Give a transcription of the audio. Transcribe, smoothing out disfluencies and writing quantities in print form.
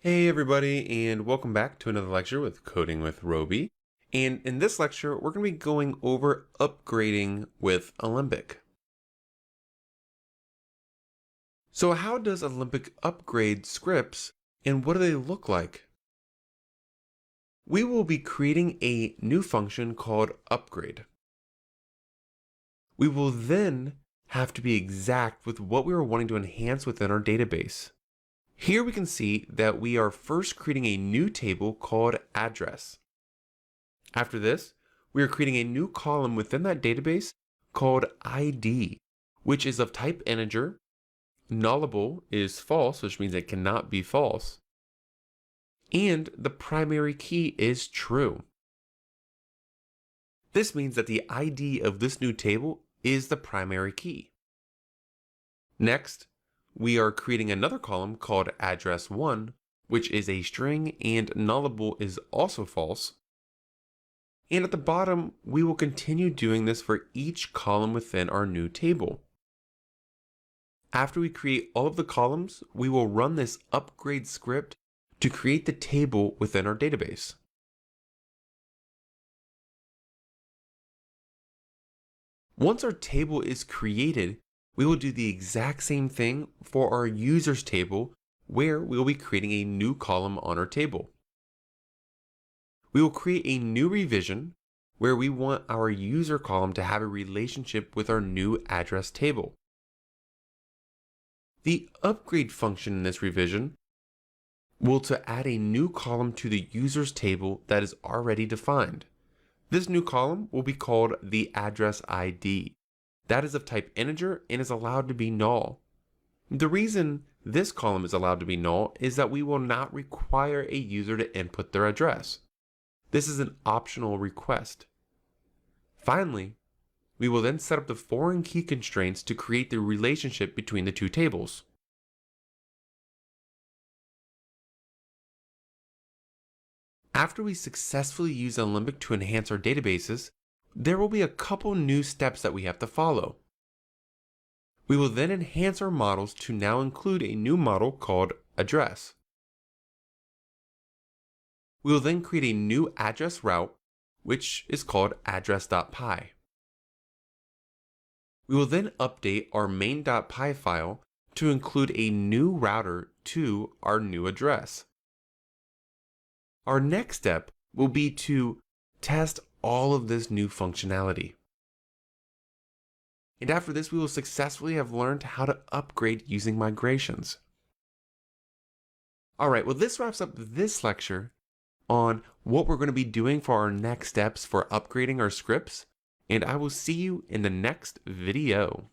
Hey everybody, and welcome back to another lecture with Coding with Roby. And in this lecture, we're going to be going over upgrading with Alembic. So how does Alembic upgrade scripts, and what do they look like? We will be creating a new function called upgrade. We will then have to be exact with what we are wanting to enhance within our database. Here we can see that we are first creating a new table called address. After this, we are creating a new column within that database called ID, which is of type integer. Nullable is false, which means it cannot be false. And the primary key is true. This means that the ID of this new table is the primary key. Next, we are creating another column called address1, which is a string, and nullable is also false. And at the bottom, we will continue doing this for each column within our new table. After we create all of the columns, we will run this upgrade script to create the table within our database. Once our table is created, we will do the exact same thing for our users table, where we will be creating a new column on our table. We will create a new revision where we want our user column to have a relationship with our new address table. The upgrade function in this revision will to add a new column to the users table that is already defined. This new column will be called the address ID. That is of type integer and is allowed to be null. The reason this column is allowed to be null is that we will not require a user to input their address. This is an optional request. Finally, we will then set up the foreign key constraints to create the relationship between the two tables. After we successfully use Alembic to enhance our databases, there will be a couple new steps that we have to follow. We will then enhance our models to now include a new model called address. We will then create a new address route, which is called address.py. We will then update our main.py file to include a new router to our new address. Our next step will be to test all of this new functionality. And after this, we will successfully have learned how to upgrade using migrations. Alright, well this wraps up this lecture on what we're going to be doing for our next steps for upgrading our scripts, and I will see you in the next video.